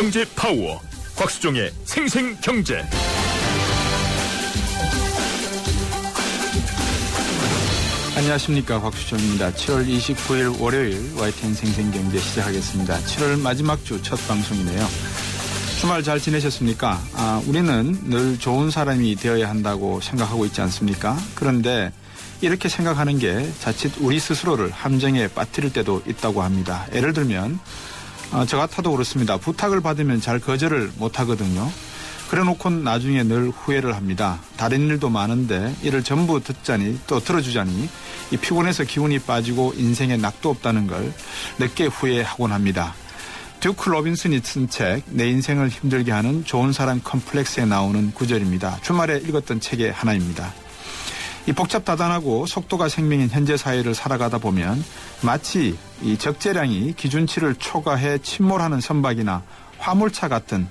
경제 파워 곽수종의 생생경제. 안녕하십니까, 곽수종입니다. 7월 29일 월요일 YTN 생생경제 시작하겠습니다. 7월 마지막 주 첫 방송이네요. 주말 잘 지내셨습니까? 우리는 늘 좋은 사람이 되어야 한다고 생각하고 있지 않습니까? 그런데 이렇게 생각하는 게 자칫 우리 스스로를 함정에 빠뜨릴 때도 있다고 합니다. 예를 들면 저 같아도 그렇습니다. 부탁을 받으면 잘 거절을 못하거든요. 그래놓고 나중에 늘 후회를 합니다. 다른 일도 많은데 이를 전부 듣자니 또 들어주자니 이 피곤해서 기운이 빠지고 인생에 낙도 없다는 걸 늦게 후회하곤 합니다. 듀크 로빈슨이 쓴 책 내 인생을 힘들게 하는 좋은 사람 컴플렉스에 나오는 구절입니다. 주말에 읽었던 책의 하나입니다. 이 복잡다단하고 속도가 생명인 현재 사회를 살아가다 보면 마치 이 적재량이 기준치를 초과해 침몰하는 선박이나 화물차 같은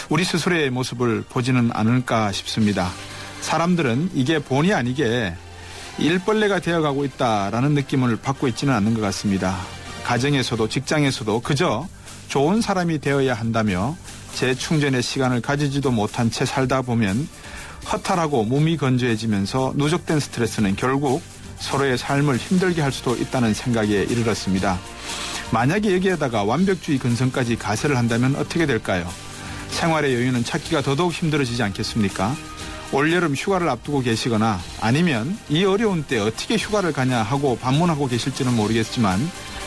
우리 스스로의 모습을 보지는 않을까 싶습니다. 사람들은 이게 본의 아니게 일벌레가 되어가고 있다라는 느낌을 받고 있지는 않는 것 같습니다. 가정에서도 직장에서도 그저 좋은 사람이 되어야 한다며 재충전의 시간을 가지지도 못한 채 살다 보면 허탈하고 몸이 건조해지면서 누적된 스트레스는 결국 서로의 삶을 힘들게 할 수도 있다는 생각에 이르렀습니다. 만약에 여기에다가 완벽주의 근성까지 가세를 한다면 어떻게 될까요? 생활의 여유는 찾기가 더더욱 힘들어지지 않겠습니까? 올여름 휴가를 앞두고 계시거나 아니면 이 어려운 때 어떻게 휴가를 가냐 하고 반문하고 계실지는 모르겠지만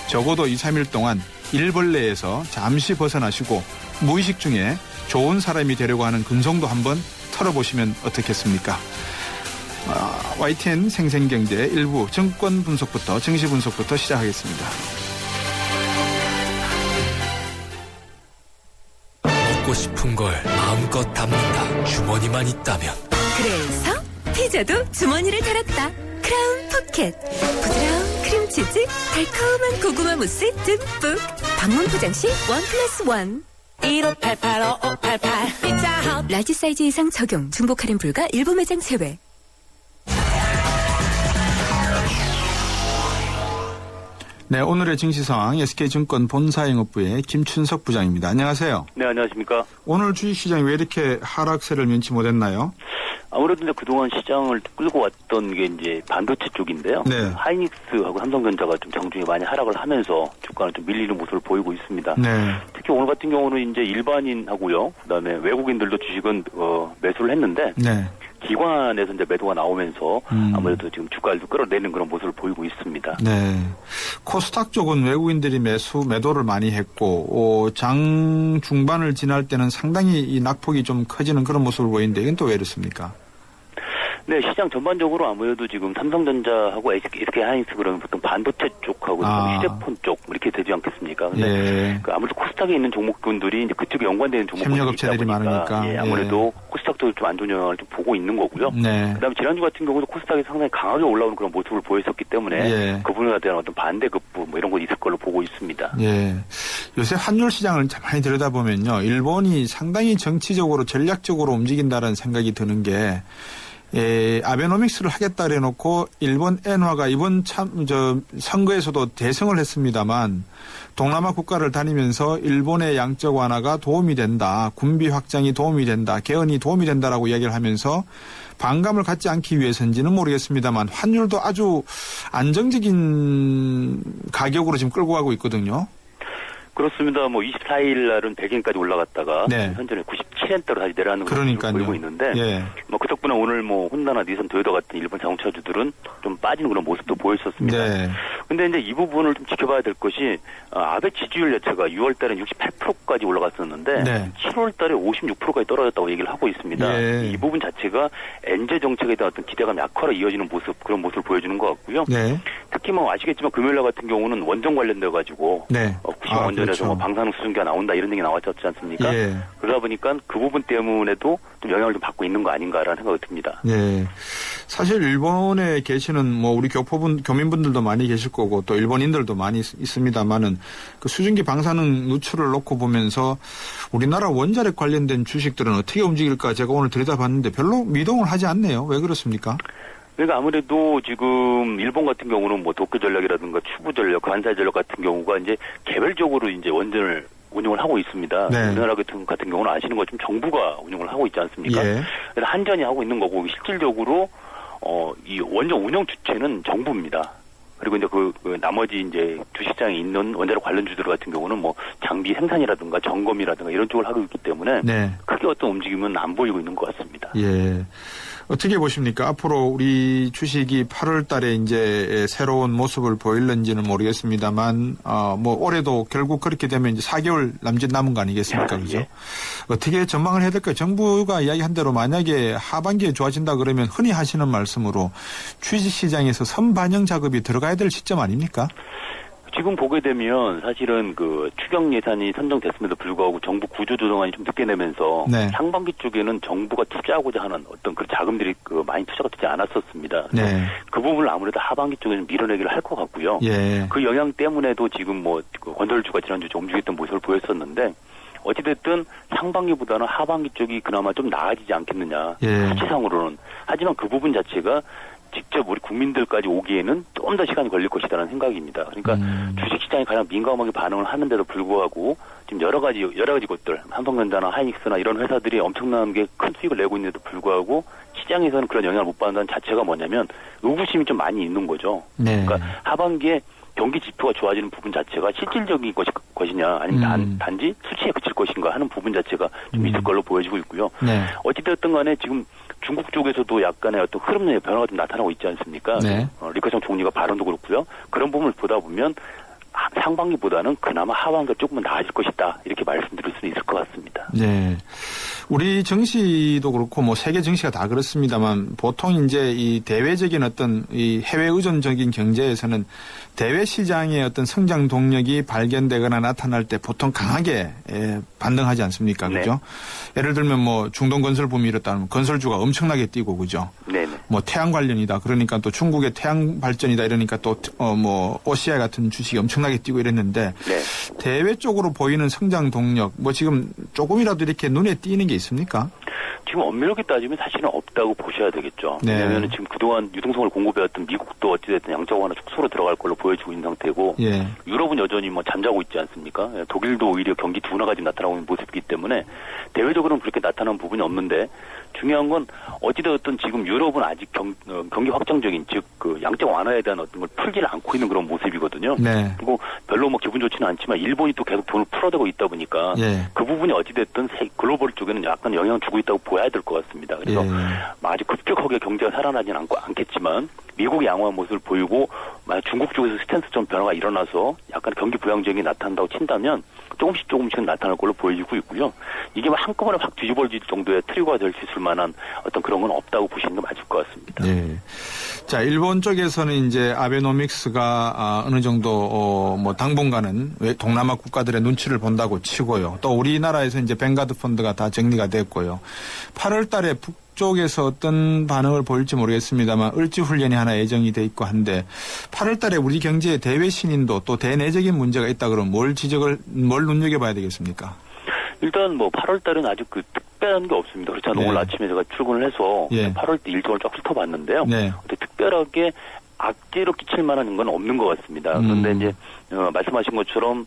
적어도 2, 3일 동안 일벌레에서 잠시 벗어나시고 무의식 중에 좋은 사람이 되려고 하는 근성도 한번 털어보시면 어떻겠습니까? YTN 생생경제 일부 정권 분석부터 증시 분석부터 시작하겠습니다. 먹고 싶은 걸 마음껏 담는다. 주머니만 있다면. 그래서 피자도 주머니를 달았다. 크라운 포켓. 부드러운 크림치즈, 달콤한 고구마 무스 듬뿍. 방문 포장 시 1+1. 1588-5588 피자헛. 라지 사이즈 이상 적용. 중복 할인 불가 일부 매장 제외. 네, 오늘의 증시 상황 SK증권 본사영업부의 김춘석 부장입니다. 안녕하세요. 네, 안녕하십니까. 오늘 주식시장이 왜 이렇게 하락세를 면치 못했나요? 아무래도 이제 그동안 시장을 끌고 왔던 게 이제 반도체 쪽인데요. 네. 하이닉스하고 삼성전자가 좀 장중에 많이 하락을 하면서 주가는 좀 밀리는 모습을 보이고 있습니다. 네. 특히 오늘 같은 경우는 이제 일반인하고요. 그다음에 외국인들도 주식은 매수를 했는데 네. 기관에서 이제 매도가 나오면서 아무래도 지금 주가를 끌어내는 그런 모습을 보이고 있습니다. 네. 코스닥 쪽은 외국인들이 매도를 많이 했고, 장 중반을 지날 때는 상당히 이 낙폭이 좀 커지는 그런 모습을 보이는데 이건 또 왜 이렇습니까? 네, 시장 전반적으로 아무래도 지금 삼성전자하고 SK 하이닉스 그러면 보통 반도체 쪽하고 휴대폰 쪽 이렇게 되지 않겠습니까? 근데 예. 아무래도 코스닥에 있는 종목군들이 이제 그쪽에 연관되는 종목군들이 협력업체들이 많으니까. 예, 아무래도 코스닥도 좀 안 좋은 영향을 좀 보고 있는 거고요. 네. 그다음에 지난주 같은 경우도 코스닥이 상당히 강하게 올라오는 그런 모습을 보였었기 때문에 예. 그 부분에 대한 어떤 반대급부 뭐 이런 거 있을 걸로 보고 있습니다. 예. 요새 환율 시장을 많이 들여다보면요, 일본이 상당히 정치적으로 전략적으로 움직인다는 생각이 드는 게. 아베노믹스를 하겠다 그래놓고 일본 엔화가 이번 선거에서도 대승을 했습니다만 동남아 국가를 다니면서 일본의 양적 완화가 도움이 된다, 군비 확장이 도움이 된다, 개헌이 도움이 된다라고 이야기를 하면서 반감을 갖지 않기 위해서인지는 모르겠습니다만 환율도 아주 안정적인 가격으로 지금 끌고 가고 있거든요. 그렇습니다. 24일 날은 100엔까지 올라갔다가 네. 현재는 97엔대로 다시 내려가는 것으로 보이고 있는데 예. 그 덕분에 오늘 혼다나 니산, 도요타 같은 일본 자동차주들은 좀 빠지는 그런 모습도 보였었습니다. 네. 근데 이제 이 부분을 좀 지켜봐야 될 것이 아베 지지율 자체가 6월 달에 68%까지 올라갔었는데 네. 7월 달에 56%까지 떨어졌다고 얘기를 하고 있습니다. 예. 이 부분 자체가 엔제 정책에 대한 어떤 기대감이 악화로 이어지는 모습, 그런 모습을 보여주는 것 같고요. 네. 특히 아시겠지만 금요일 날 같은 경우는 원전 관련돼 가지고 네. 후쿠시마 원전에서 그렇죠. 방사능 수증기가 나온다 이런 얘기 나왔지 않습니까? 예. 그러다 보니까 그 부분 때문에도 좀 영향을 좀 받고 있는 거 아닌가라는 생각이 듭니다. 네. 사실 일본에 계시는 우리 교민분들도 많이 계실 거고 또 일본인들도 많이 있습니다만은 그 수증기 방사능 누출을 놓고 보면서 우리나라 원자력 관련된 주식들은 어떻게 움직일까 제가 오늘 들여다봤는데 별로 미동을 하지 않네요. 왜 그렇습니까? 그러니까 아무래도 지금 일본 같은 경우는 도쿄전력이라든가 추부전력, 관사전력 같은 경우가 이제 개별적으로 이제 원전을 운영을 하고 있습니다. 네. 우리나라 같은 경우는 아시는 것처럼 정부가 운영을 하고 있지 않습니까? 예. 그래서 한전이 하고 있는 거고 실질적으로 이 원전 운영 주체는 정부입니다. 그리고 이제 그 나머지 이제 주식장에 있는 원자력 관련주들 같은 경우는 뭐 장비 생산이라든가 점검이라든가 이런 쪽을 하고 있기 때문에 네. 크게 어떤 움직임은 안 보이고 있는 것 같습니다. 예. 어떻게 보십니까? 앞으로 우리 주식이 8월 달에 이제 새로운 모습을 보일는지는 모르겠습니다만, 뭐 올해도 결국 그렇게 되면 이제 4개월 남짓 남은 거 아니겠습니까? 그죠? 예. 어떻게 전망을 해야 될까요? 정부가 이야기한 대로 만약에 하반기에 좋아진다 그러면 흔히 하시는 말씀으로 주식 시장에서 선반영 작업이 들어가야 될 시점 아닙니까? 지금 보게 되면 사실은 그 추경 예산이 선정됐음에도 불구하고 정부 구조조정안이 좀 늦게 내면서 네. 상반기 쪽에는 정부가 투자하고자 하는 어떤 그 자금들이 많이 투자가 되지 않았었습니다. 네. 그 부분을 아무래도 하반기 쪽에 좀 밀어내기를 할 것 같고요. 예. 그 영향 때문에도 지금 그 건설주가 지난주 좀 움직였던 모습을 보였었는데 어찌됐든 상반기보다는 하반기 쪽이 그나마 좀 나아지지 않겠느냐. 예. 수치상으로는. 하지만 그 부분 자체가 직접 우리 국민들까지 오기에는 좀 더 시간이 걸릴 것이라는 생각입니다. 그러니까 주식시장이 가장 민감하게 반응을 하는데도 불구하고 지금 여러 가지 곳들, 삼성전자나 하이닉스나 이런 회사들이 엄청난 게 큰 수익을 내고 있는데도 불구하고 시장에서는 그런 영향을 못 받는다는 자체가 뭐냐면 의구심이 좀 많이 있는 거죠. 네. 그러니까 하반기에 경기 지표가 좋아지는 부분 자체가 실질적인 것이냐 아니면 단지 수치에 그칠 것인가 하는 부분 자체가 좀 있을 걸로 보여지고 있고요. 네. 어찌됐든 간에 지금 중국 쪽에서도 약간의 어떤 흐름의 변화가 좀 나타나고 있지 않습니까? 네. 리커창 총리가 발언도 그렇고요. 그런 부분을 보다 보면 상반기보다는 그나마 하반기가 조금은 나아질 것이다. 이렇게 말씀드릴 수 있을 것 같습니다. 네. 우리 정시도 그렇고 뭐 세계 정시가 다 그렇습니다만 보통 이제 이 대외적인 어떤 이 해외 의존적인 경제에서는 대외 시장의 어떤 성장 동력이 발견되거나 나타날 때 보통 강하게 반등하지 않습니까? 그죠? 네. 예를 들면 뭐 중동 건설 붐이 이렇다면 건설주가 엄청나게 뛰고 그죠? 네네. 뭐 태양 관련이다. 그러니까 또 중국의 태양 발전이다 이러니까 또 뭐 OCI 같은 주식이 엄청나게 뛰고 이랬는데 네. 대외 쪽으로 보이는 성장 동력 뭐 지금 조금이라도 이렇게 눈에 띄는 게 있습니까? 지금 엄밀하게 따지면 사실은 없다고 보셔야 되겠죠. 네. 왜냐하면 지금 그동안 유동성을 공급해왔던 미국도 어찌됐든 양적 완화 축소로 들어갈 걸로 보여지고 있는 상태고 예. 유럽은 여전히 뭐 잠자고 있지 않습니까? 독일도 오히려 경기 둔화가 지금 나타나고 있는 모습이기 때문에 대외적으로는 그렇게 나타나는 부분이 없는데 중요한 건 어찌되었든 지금 유럽은 아직 경기 확장적인 즉 그 양적 완화에 대한 어떤 걸 풀지를 않고 있는 그런 모습이거든요. 네. 그리고 별로 뭐 기분 좋지는 않지만 일본이 또 계속 돈을 풀어대고 있다 보니까 예. 그 부분이 어찌됐든 글로벌 쪽에는 약간 영향을 주고 있다고 보아야 될 것 같습니다. 그래서 예. 아주 급격하게 경제가 살아나지는 않겠지만 미국이 양호한 모습을 보이고 만약 중국 쪽에서 스탠스 좀 변화가 일어나서 약간 경기 부양적인 게 나타난다고 친다면 조금씩은 나타날 걸로 보여지고 있고요. 이게 한꺼번에 확 뒤집어질 정도의 트리거가 될 수 있을 만한 어떤 그런 건 없다고 보시는 게 맞을 것 같습니다. 네. 자, 일본 쪽에서는 이제 아베노믹스가 어느 정도 뭐 당분간은 동남아 국가들의 눈치를 본다고 치고요. 또 우리나라에서 이제 뱅가드 펀드가 다 정리가 됐고요. 8월 달에 북쪽에서 어떤 반응을 보일지 모르겠습니다만 을지 훈련이 하나 예정이 돼 있고 한데 8월 달에 우리 경제의 대외 신인도 또 대내적인 문제가 있다 그러면 뭘 눈여겨봐야 되겠습니까? 일단 뭐 8월 달은 아주 그 특별한 게 없습니다. 그렇잖아요. 네. 오늘 아침에 제가 출근을 해서 예. 8월 때 일정을 쫙 훑어봤는데요. 네. 근데 특별하게 악재로 끼칠 만한 건 없는 것 같습니다. 그런데 이제 말씀하신 것처럼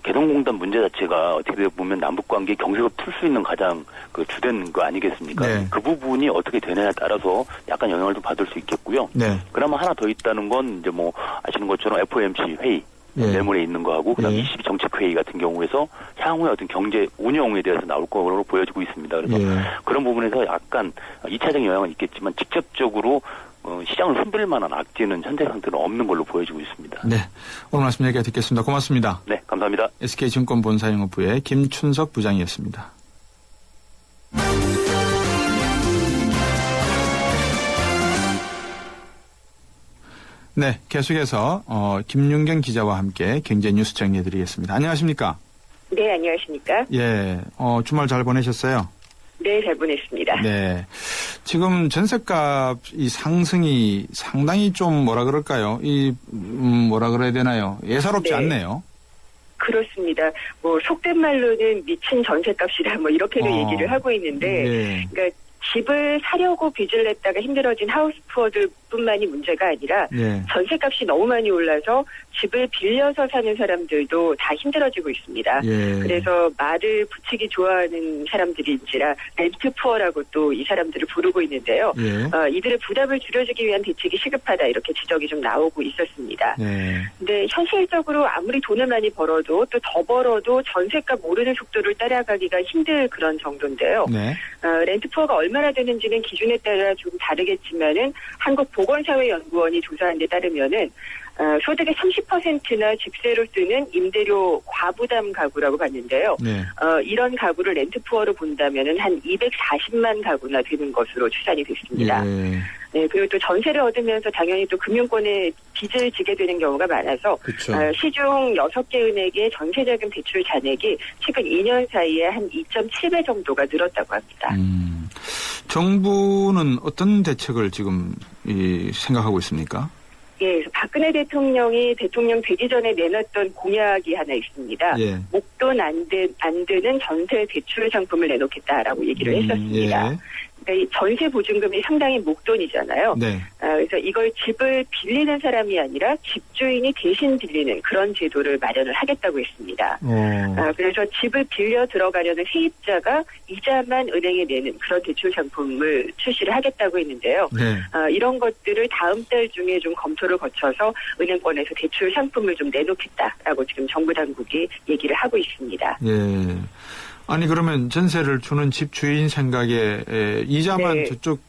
개성공단 문제 자체가 어떻게 보면 남북관계 경색을 풀 수 있는 가장 그 주된 거 아니겠습니까? 네. 그 부분이 어떻게 되느냐에 따라서 약간 영향을 좀 받을 수 있겠고요. 네. 그나마 하나 더 있다는 건 이제 뭐 아시는 것처럼 FOMC 회의 예. 내물에 있는 거하고 그다음 예. 22 정책회의 같은 경우에서 향후의 어떤 경제 운영에 대해서 나올 거로 보여지고 있습니다. 그래서 예. 그런 부분에서 약간 2차적인 영향은 있겠지만 직접적으로 시장을 흔들 만한 악재는 현재 상태는 없는 걸로 보여지고 있습니다. 네. 오늘 말씀 여기까지 듣겠습니다. 고맙습니다. 네, 감사합니다. SK증권 본사영업부의 김춘석 부장이었습니다. 네, 계속해서 김윤경 기자와 함께 경제 뉴스 정리해드리겠습니다. 안녕하십니까? 네, 안녕하십니까? 예, 주말 잘 보내셨어요? 네, 잘 보냈습니다. 네, 지금 전셋값 이 상승이 상당히 좀 뭐라 그럴까요? 뭐라 그래야 되나요? 예사롭지 네. 않네요. 그렇습니다. 뭐 속된 말로는 미친 전셋값이다 뭐 이렇게도 얘기를 하고 있는데, 예. 그러니까 집을 사려고 빚을 냈다가 힘들어진 하우스푸어들 집뿐만이 문제가 아니라 예. 전세값이 너무 많이 올라서 집을 빌려서 사는 사람들도 다 힘들어지고 있습니다. 예. 그래서 말을 붙이기 좋아하는 사람들인지라 렌트푸어라고 또 이 사람들을 부르고 있는데요. 예. 이들의 부담을 줄여주기 위한 대책이 시급하다 이렇게 지적이 좀 나오고 있었습니다. 네. 근데 현실적으로 아무리 돈을 많이 벌어도 또 더 벌어도 전세값 오르는 속도를 따라가기가 힘들 그런 정도인데요. 네. 렌트푸어가 얼마나 되는지는 기준에 따라 좀 다르겠지만은 한국보건사회연구원이 조사한 데 따르면은 소득의 30%나 집세로 쓰는 임대료 과부담 가구라고 봤는데요. 네. 이런 가구를 렌트푸어로 본다면은 한 240만 가구나 되는 것으로 추산이 됐습니다. 예. 네, 그리고 또 전세를 얻으면서 당연히 또 금융권에 빚을 지게 되는 경우가 많아서 그쵸. 시중 6개 은행의 전세자금 대출 잔액이 최근 2년 사이에 한 2.7배 정도가 늘었다고 합니다. 정부는 어떤 대책을 지금 생각하고 있습니까? 예, 그래서 박근혜 대통령이 대통령 되기 전에 내놨던 공약이 하나 있습니다. 예. 목돈 안 드는 전세 대출 상품을 내놓겠다라고 얘기를 했었습니다. 예. 그러니까 이 전세 보증금이 상당히 목돈이잖아요. 네. 그래서 이걸 집을 빌리는 사람이 아니라 집주인이 대신 빌리는 그런 제도를 마련을 하겠다고 했습니다. 그래서 집을 빌려 들어가려는 세입자가 이자만 은행에 내는 그런 대출 상품을 출시를 하겠다고 했는데요. 네. 이런 것들을 다음 달 중에 좀 검토를 거쳐서 은행권에서 대출 상품을 좀 내놓겠다라고 지금 정부 당국이 얘기를 하고 있습니다. 예. 아니 그러면 전세를 주는 집주인 생각에 이자만 네. 저쪽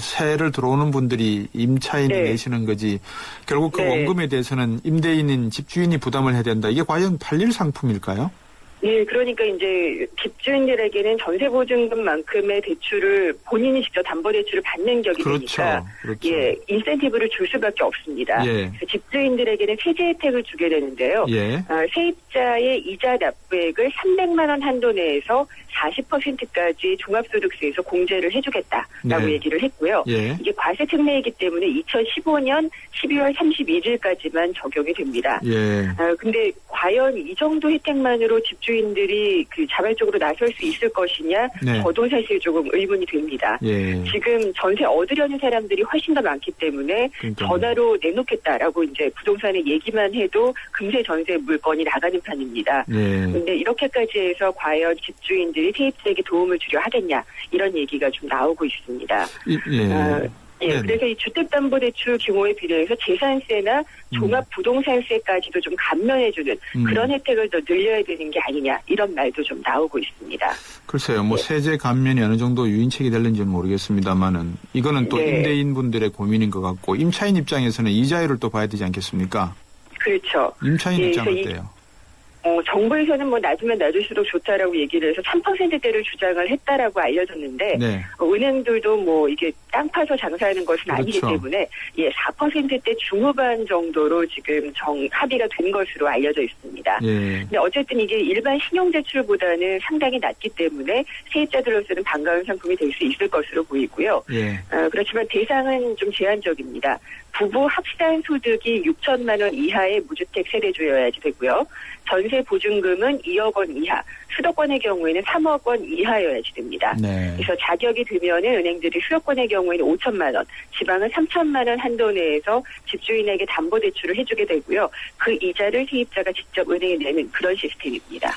세를 들어오는 분들이 임차인이 네. 내시는 거지 결국 그 네. 원금에 대해서는 임대인인 집주인이 부담을 해야 된다. 이게 과연 팔릴 상품일까요? 네, 그러니까 이제 집주인들에게는 전세보증금만큼의 대출을 본인이 직접 담보대출을 받는 격이 그렇죠. 되니까 그렇죠. 예, 인센티브를 줄 수밖에 없습니다. 예. 그래서 집주인들에게는 세제 혜택을 주게 되는데요. 예. 세입자의 이자 납부액을 300만 원 한도 내에서 40%까지 종합소득세에서 공제를 해주겠다라고 네. 얘기를 했고요. 예. 이게 과세 특례이기 때문에 2015년 12월 31일까지만 적용이 됩니다. 예. 근데 과연 이 정도 혜택만으로 집주인들이 자발적으로 나설 수 있을 것이냐? 네. 저도 사실 조금 의문이 됩니다. 예. 지금 전세 얻으려는 사람들이 훨씬 더 많기 때문에 그러니까요. 전화로 내놓겠다라고 이제 부동산에 얘기만 해도 금세 전세 물건이 나가는 판입니다. 예. 근데 이렇게까지 해서 과연 집주인들이 세입자에게 도움을 주려 하겠냐 이런 얘기가 좀 나오고 있습니다. 예. 예, 네네. 그래서 이 주택담보대출 규모에 비례해서 재산세나 종합부동산세까지도 좀 감면해주는 그런 혜택을 더 늘려야 되는 게 아니냐 이런 말도 좀 나오고 있습니다. 글쎄요, 세제 감면이 어느 정도 유인책이 될는지는 모르겠습니다만은 이거는 또 네. 임대인분들의 고민인 것 같고 임차인 입장에서는 이자율을 또 봐야 되지 않겠습니까? 그렇죠. 임차인 예, 입장은 그래서 어때요? 정부에서는 낮으면 낮을수록 좋다라고 얘기를 해서 3%대를 주장을 했다라고 알려졌는데 네. 은행들도 이게 땅 파서 장사하는 것은 아니기 그렇죠. 때문에 4%대 중후반 정도로 지금 합의가 된 것으로 알려져 있습니다. 예. 근데 어쨌든 이게 일반 신용대출보다는 상당히 낮기 때문에 세입자들로서는 반가운 상품이 될 수 있을 것으로 보이고요. 예. 그렇지만 대상은 좀 제한적입니다. 부부 합산 소득이 6천만 원 이하의 무주택 세대주여야지 되고요. 전세 보증금은 2억 원 이하, 수도권의 경우에는 3억 원 이하여야지 됩니다. 네. 그래서 자격이 되면은 은행들이 수도권의 경우에는 5천만 원, 지방은 3천만 원 한도 내에서 집주인에게 담보대출을 해주게 되고요. 그 이자를 세입자가 직접 은행에 내는 그런 시스템입니다.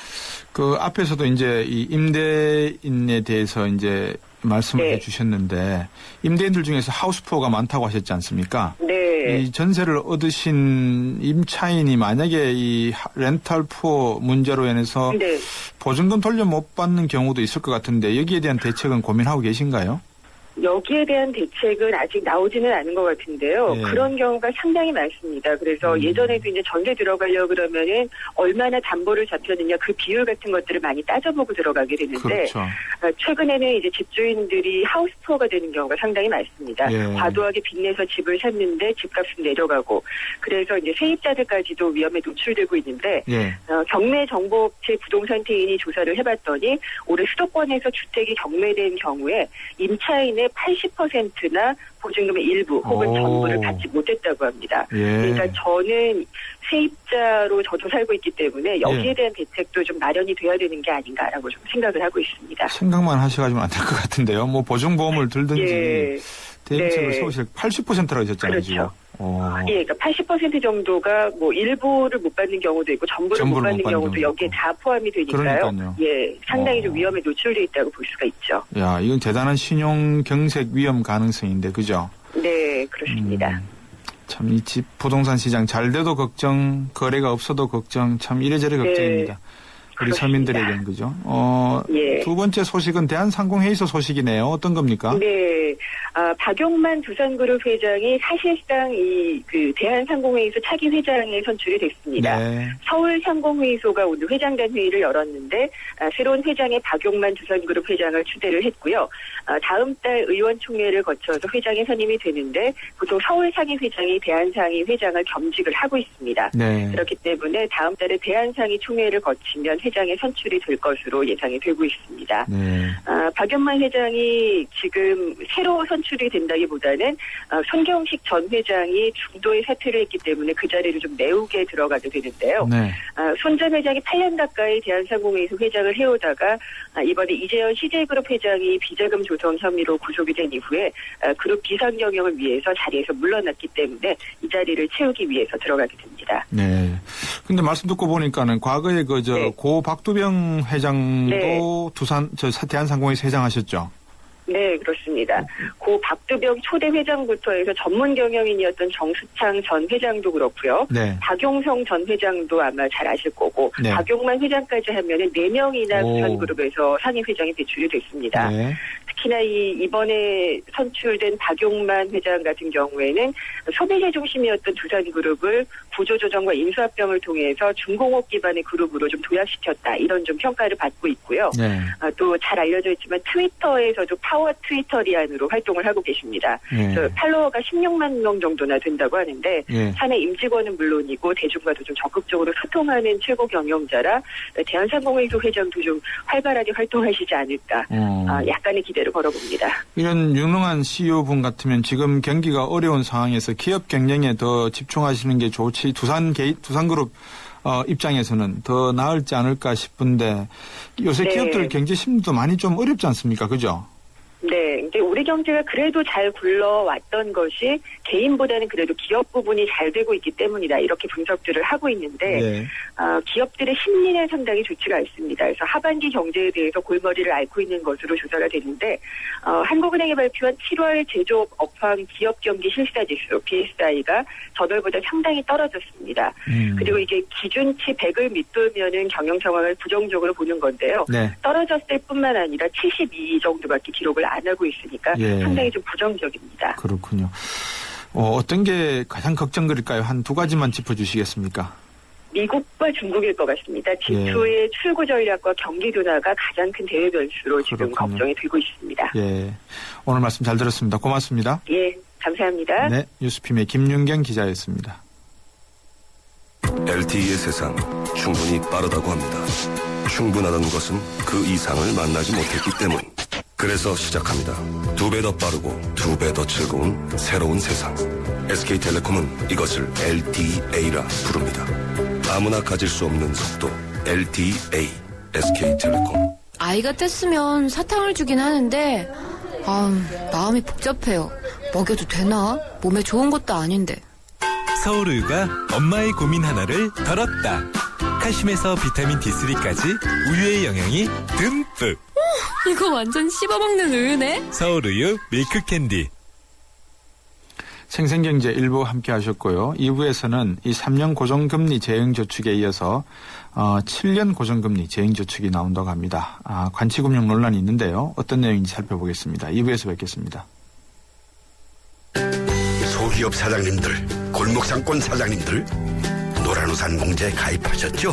그 앞에서도 이제 이 임대인에 대해서 이제 말씀을 네. 해주셨는데 임대인들 중에서 하우스푸어가 많다고 하셨지 않습니까? 네. 이 전세를 얻으신 임차인이 만약에 이 렌탈 푸어 문제로 인해서 네. 보증금 돌려 못 받는 경우도 있을 것 같은데 여기에 대한 대책은 고민하고 계신가요? 여기에 대한 대책은 아직 나오지는 않은 것 같은데요. 네. 그런 경우가 상당히 많습니다. 그래서 예전에도 이제 전세 들어가려고 그러면은 얼마나 담보를 잡혔느냐 그 비율 같은 것들을 많이 따져보고 들어가게 되는데 그렇죠. 최근에는 이제 집주인들이 하우스푸어가 되는 경우가 상당히 많습니다. 예. 과도하게 빚내서 집을 샀는데 집값은 내려가고 그래서 이제 세입자들까지도 위험에 노출되고 있는데 예. 경매 정보업체 부동산 태인이 조사를 해봤더니 올해 수도권에서 주택이 경매된 경우에 임차인의 80%나 보증금의 일부 혹은 오. 전부를 받지 못했다고 합니다. 예. 그러니까 저는 세입자로 저도 살고 있기 때문에 여기에 예. 대한 대책도 좀 마련이 돼야 되는 게 아닌가라고 좀 생각을 하고 있습니다. 생각만 하셔가지고 안 될 것 같은데요. 보증보험을 들든지 예. 대행책을 네. 세우실 80%라고 하셨잖아요. 그렇죠. 지금. 예, 그러니까 80% 정도가 뭐 일부를 못 받는 경우도 있고 전부를 못 받는 경우도 여기에 다 포함이 되니까요. 그러니까요. 예, 상당히 좀 위험에 노출돼 있다고 볼 수가 있죠. 야, 이건 대단한 신용 경색 위험 가능성인데, 그죠? 네, 그렇습니다. 참 이 집 부동산 시장 잘 돼도 걱정, 거래가 없어도 걱정, 참 이래저래 네, 걱정입니다. 우리 그렇습니다. 서민들에게는 그죠? 예. 두 번째 소식은 대한상공회의소 소식이네요. 어떤 겁니까? 네, 박용만 두산그룹 회장이 사실상 그 대한상공회의소 차기 회장에 선출이 됐습니다. 네. 서울상공회의소가 오늘 회장단 회의를 열었는데 새로운 회장의 박용만 두산그룹 회장을 추대를 했고요. 다음 달 의원총회를 거쳐서 회장에 선임이 되는데 보통 서울상위 회장이 대한상위 회장을 겸직을 하고 있습니다. 네. 그렇기 때문에 다음 달에 대한상위 총회를 거치면 회장에 선출이 될 것으로 예상이 되고 있습니다. 네. 박연만 회장이 지금 새로 선출이 된다기보다는 손경식 전 회장이 중도에 사퇴를 했기 때문에 그 자리를 좀 메우게 들어가게 되는데요. 네. 손 전 회장이 8년 가까이 대한상공회의소 회장을 해오다가 이번에 이재현 CJ그룹 회장이 비자금 조성 혐의로 구속이 된 이후에 그룹 비상 경영을 위해서 자리에서 물러났기 때문에 이 자리를 채우기 위해서 들어가게 됩니다. 네. 근데 말씀 듣고 보니까는 과거에 네. 고 박두병 회장도 네. 대한상공회의소 회장하셨죠? 네, 그렇습니다. 고 박두병 초대 회장부터 해서 전문 경영인이었던 정수창 전 회장도 그렇고요. 네. 박용성 전 회장도 아마 잘 아실 거고 네. 박용만 회장까지 하면은 4명이나 두산그룹에서 상임 회장이 배출이 됐습니다. 네. 특히나 이번에 선출된 박용만 회장 같은 경우에는 소비재 중심이었던 두산그룹을 구조조정과 인수합병을 통해서 중공업 기반의 그룹으로 좀 도약시켰다. 이런 좀 평가를 받고 있고요. 네. 또 잘 알려져 있지만 트위터에서도 파워 트위터리안으로 활동을 하고 계십니다. 네. 그래서 팔로워가 16만 명 정도나 된다고 하는데 네. 사내 임직원은 물론이고 대중과도 좀 적극적으로 소통하는 최고 경영자라 대한상공회의소 회장도 좀 활발하게 활동하시지 않을까 약간의 기대를 걸어봅니다. 이런 유능한 CEO분 같으면 지금 경기가 어려운 상황에서 기업 경영에 더 집중하시는 게 좋지 두산그룹 입장에서는 더 나을지 않을까 싶은데 요새 네. 기업들 경제 심리도 많이 좀 어렵지 않습니까? 그죠? 네, 근데 우리 경제가 그래도 잘 굴러왔던 것이 개인보다는 그래도 기업 부분이 잘 되고 있기 때문이다. 이렇게 분석들을 하고 있는데 네. 기업들의 심리는 상당히 좋지가 않습니다. 그래서 하반기 경제에 대해서 골머리를 앓고 있는 것으로 조사가 되는데 한국은행이 발표한 7월 제조업 업황 기업 경기 실사지수 BSI가 전월보다 상당히 떨어졌습니다. 그리고 이게 기준치 100을 밑돌면은 경영 상황을 부정적으로 보는 건데요. 네. 떨어졌을 뿐만 아니라 72 정도밖에 기록을 안 하고 있으니까 예. 상당히 좀 부정적입니다. 그렇군요. 어떤 게 가장 걱정거릴까요? 한 두 가지만 짚어주시겠습니까? 미국과 중국일 것 같습니다. G2의 출구 전략과 경기 둔화가 가장 큰 대외 변수로 지금 그렇군요. 걱정이 되고 있습니다. 예. 오늘 말씀 잘 들었습니다. 고맙습니다. 예, 감사합니다. 네. 뉴스핌의 김윤경 기자였습니다. LTE의 세상 충분히 빠르다고 합니다. 충분하다는 것은 그 이상을 만나지 못했기 때문. 그래서 시작합니다. 2배 더 빠르고 2배 더 즐거운 새로운 세상. SK텔레콤은 이것을 LTEA라 부릅니다. 아무나 가질 수 없는 속도 LTEA. SK텔레콤. 아이가 뗐으면 사탕을 주긴 하는데 마음이 복잡해요. 먹여도 되나? 몸에 좋은 것도 아닌데. 서울우유가 엄마의 고민 하나를 덜었다. 칼슘에서 비타민 D3까지 우유의 영양이 듬뿍. 이거 완전 씹어먹는 우유네? 서울우유 밀크캔디. 생생경제 1부 함께 하셨고요. 2부에서는 이 3년 고정금리 재형저축에 이어서 7년 고정금리 재형저축이 나온다고 합니다. 관치금융 논란이 있는데요. 어떤 내용인지 살펴보겠습니다. 2부에서 뵙겠습니다. 소기업 사장님들, 골목상권 사장님들, 노란우산 공제에 가입하셨죠?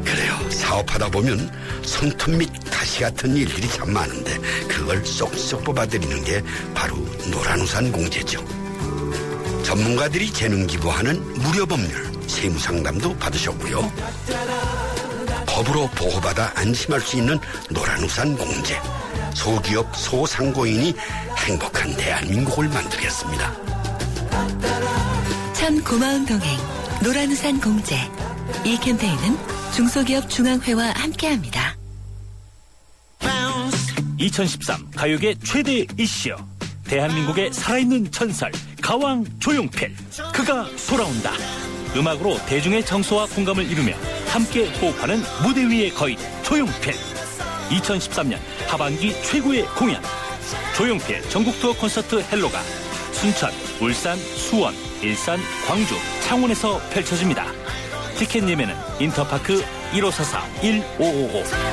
그래요. 사업하다 보면 손톱 및 가시 같은 일들이 참 많은데 그걸 쏙쏙 뽑아드리는 게 바로 노란우산 공제죠. 전문가들이 재능 기부하는 무료 법률, 세무상담도 받으셨고요. 법으로 보호받아 안심할 수 있는 노란우산 공제. 소기업 소상공인이 행복한 대한민국을 만들겠습니다. 참 고마운 동행 노란우산 공제. 이 캠페인은 중소기업 중앙회와 함께합니다. 2013 가요계 최대 이슈 대한민국의 살아있는 전설 가왕 조용필. 그가 돌아온다. 음악으로 대중의 정서와 공감을 이루며 함께 호흡하는 무대 위의 거인 조용필. 2013년 하반기 최고의 공연 조용필 전국 투어 콘서트 헬로가 순천, 울산, 수원, 일산, 광주, 창원에서 펼쳐집니다. 티켓 예매는 인터파크 1544-1555.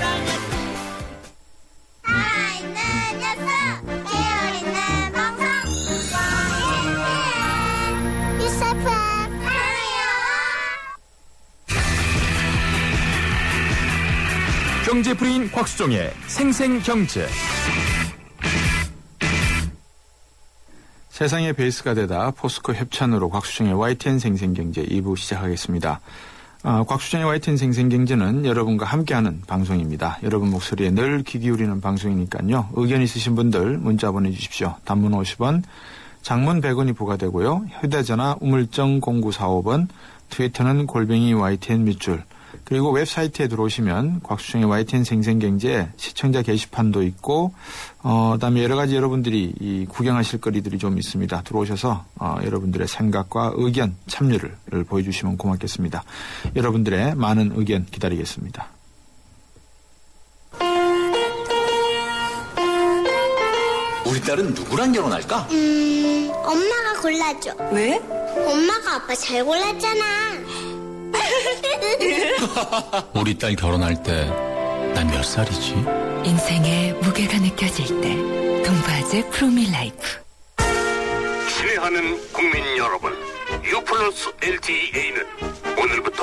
경제 프리인 곽수종의 생생경제. 세상의 베이스가 되다 포스코 협찬으로 곽수종의 YTN 생생경제 2부 시작하겠습니다. 곽수종의 YTN 생생경제는 여러분과 함께하는 방송입니다. 여러분 목소리에 늘 귀 기울이는 방송이니까요. 의견 있으신 분들 문자 보내주십시오. 단문 50원, 장문 100원이 부과되고요. 휴대전화 우물정 0945번, 트위터는 @ YTN 밑줄, 그리고 웹사이트에 들어오시면 곽수종의 YTN 생생경제 시청자 게시판도 있고, 그다음에 여러 가지 여러분들이 구경하실 거리들이 좀 있습니다. 들어오셔서 여러분들의 생각과 의견, 참여를 보여주시면 고맙겠습니다. 여러분들의 많은 의견 기다리겠습니다. 우리 딸은 누구랑 결혼할까? 엄마가 골라줘. 왜? 엄마가 아빠 잘 골랐잖아. 우리 딸 결혼할 때 난 몇 살이지? 인생의 무게가 느껴질 때 동바제 프로밀라이프. 신뢰하는 국민 여러분, U+ LTE는 오늘부터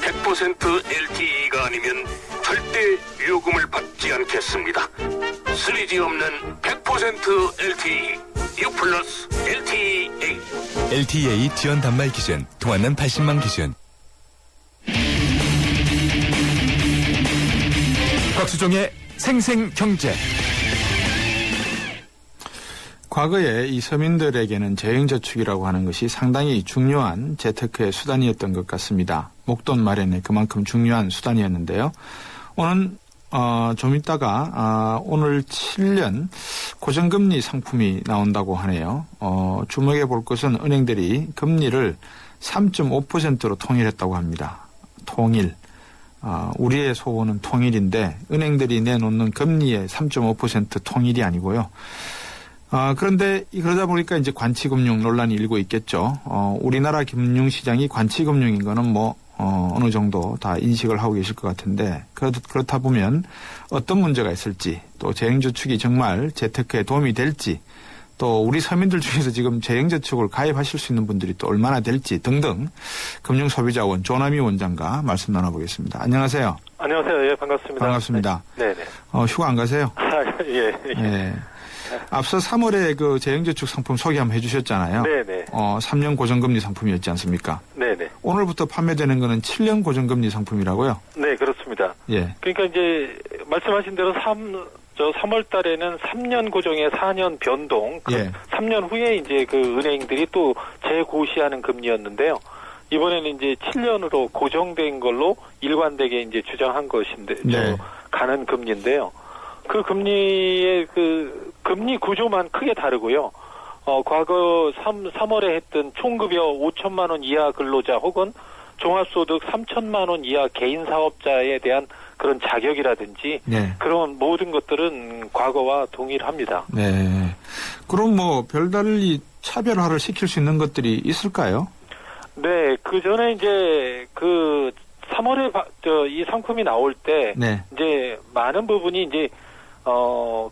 100% LTE가 아니면 절대 요금을 받지 않겠습니다. 3G 없는 100% LTE, U+ LTE. LTE 지원 단말 기준, 통화는 80만 기준. 곽수종의 생생경제. 과거에 이 서민들에게는 재형저축이라고 하는 것이 상당히 중요한 재테크의 수단이었던 것 같습니다. 목돈 마련에 그만큼 중요한 수단이었는데요. 오늘 좀 이따가 오늘 7년 고정금리 상품이 나온다고 하네요. 주목해 볼 것은 은행들이 금리를 3.5%로 통일했다고 합니다. 통일. 우리의 소원은 통일인데 은행들이 내놓는 금리의 3.5% 통일이 아니고요. 그런데 그러다 보니까 이제 관치금융 논란이 일고 있겠죠. 우리나라 금융시장이 관치금융인 거는 어느 정도 다 인식을 하고 계실 것 같은데, 그렇다 보면 어떤 문제가 있을지, 또 재형저축이 정말 재테크에 도움이 될지, 또 우리 서민들 중에서 지금 재형저축을 가입하실 수 있는 분들이 또 얼마나 될지 등등 금융소비자원 조남희 원장과 말씀 나눠보겠습니다. 안녕하세요. 안녕하세요. 예, 반갑습니다. 반갑습니다. 네. 휴가 안 가세요? 예. 앞서 3월에 그 재형저축 상품 소개 한번 해주셨잖아요. 네네. 3년 고정금리 상품이었지 않습니까? 네네. 오늘부터 판매되는 거는 7년 고정금리 상품이라고요? 네, 그렇습니다. 예. 그러니까 이제 말씀하신 대로 3월 달에는 3년 고정에 4년 변동, 예. 3년 후에 이제 그 은행들이 또 재고시하는 금리였는데요. 이번에는 이제 7년으로 고정된 걸로 일관되게 이제 주장한 것인데, 네. 가는 금리인데요. 그 금리의 그 금리 구조만 크게 다르고요. 과거 3월에 했던 총급여 5천만 원 이하 근로자 혹은 종합소득 3천만 원 이하 개인 사업자에 대한 그런 자격이라든지 네. 그런 모든 것들은 과거와 동일합니다. 네. 그럼 별달리 차별화를 시킬 수 있는 것들이 있을까요? 네, 그 전에 이제 그 3월에 이 상품이 나올 때 네. 이제 많은 부분이 이제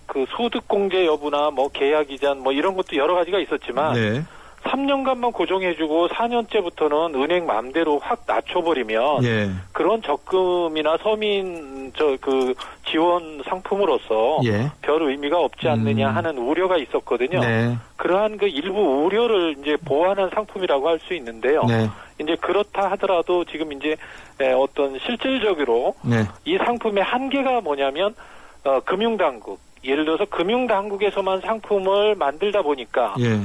그 소득 공제 여부나 계약 이전 이런 것도 여러 가지가 있었지만 네. 3년간만 고정해주고 4년째부터는 은행 마음대로 확 낮춰버리면 예. 그런 적금이나 서민 그 지원 상품으로서 예. 별 의미가 없지 않느냐 하는 우려가 있었거든요. 네. 그러한 그 일부 우려를 이제 보완한 상품이라고 할 수 있는데요. 네. 이제 그렇다 하더라도 지금 이제 어떤 실질적으로 네. 이 상품의 한계가 뭐냐면 금융당국, 예를 들어서 금융당국에서만 상품을 만들다 보니까 예.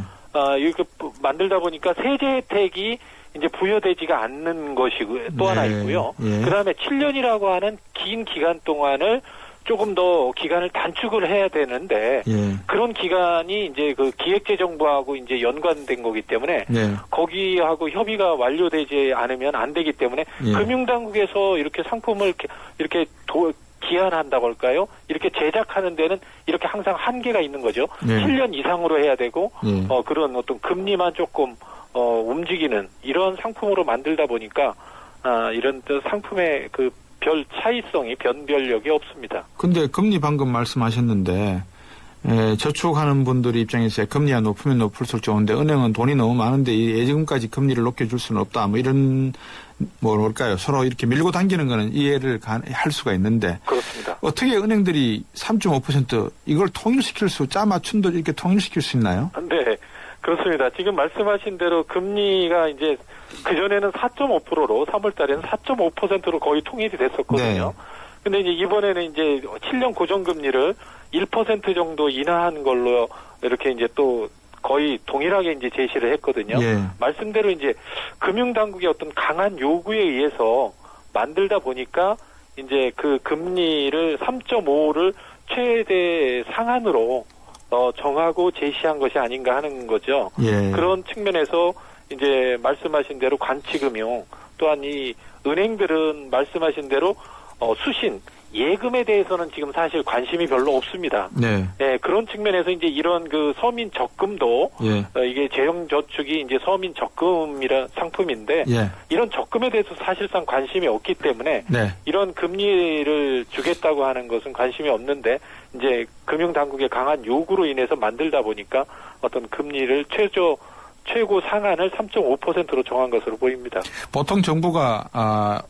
이거 만들다 보니까 세제 혜택이 이제 부여되지가 않는 것이고 또 네. 하나 있고요. 예. 그다음에 7년이라고 하는 긴 기간 동안을 조금 더 기간을 단축을 해야 되는데 예. 그런 기간이 이제 그 기획재정부하고 이제 연관된 거기 때문에 예. 거기하고 협의가 완료되지 않으면 안 되기 때문에 예. 금융당국에서 이렇게 상품을 이렇게 기한한다고 할까요? 이렇게 제작하는 데는 이렇게 항상 한계가 있는 거죠. 예. 7년 이상으로 해야 되고 예. 그런 어떤 금리만 조금 움직이는 이런 상품으로 만들다 보니까 이런 상품의 그 별 차이성이 변별력이 없습니다. 근데 금리 방금 말씀하셨는데 저축하는 분들의 입장에서 금리가 높으면 높을수록 좋은데 은행은 돈이 너무 많은데 예지금까지 금리를 높여줄 수는 없다. 뭐 이런 뭐랄까요? 서로 이렇게 밀고 당기는 거는 이해를 할 수가 있는데 그렇습니다. 어떻게 은행들이 3.5% 이걸 통일시킬 짜 맞춘도 이렇게 통일시킬 수 있나요? 네. 그렇습니다. 지금 말씀하신 대로 금리가 이제 그전에는 4.5%로 3월 달에는 4.5%로 거의 통일이 됐었거든요. 네. 근데 이제 이번에는 이제 7년 고정금리를 1% 정도 인하한 걸로 이렇게 이제 또 거의 동일하게 이제 제시를 했거든요. 예. 말씀대로 이제 금융당국의 어떤 강한 요구에 의해서 만들다 보니까 이제 그 금리를 3.5를 최대 상한으로 정하고 제시한 것이 아닌가 하는 거죠. 예. 그런 측면에서 이제 말씀하신 대로 관치금융 또한 이 은행들은 말씀하신 대로 수신 예금에 대해서는 지금 사실 관심이 별로 없습니다. 네. 네, 그런 측면에서 이제 이런 그 서민 적금도 예. 이게 재정 저축이 이제 서민 적금이란 상품인데 예. 이런 적금에 대해서 사실상 관심이 없기 때문에 네. 이런 금리를 주겠다고 하는 것은 관심이 없는데 이제 금융 당국의 강한 요구로 인해서 만들다 보니까 어떤 금리를 최고 상한을 3.5%로 정한 것으로 보입니다. 보통 정부가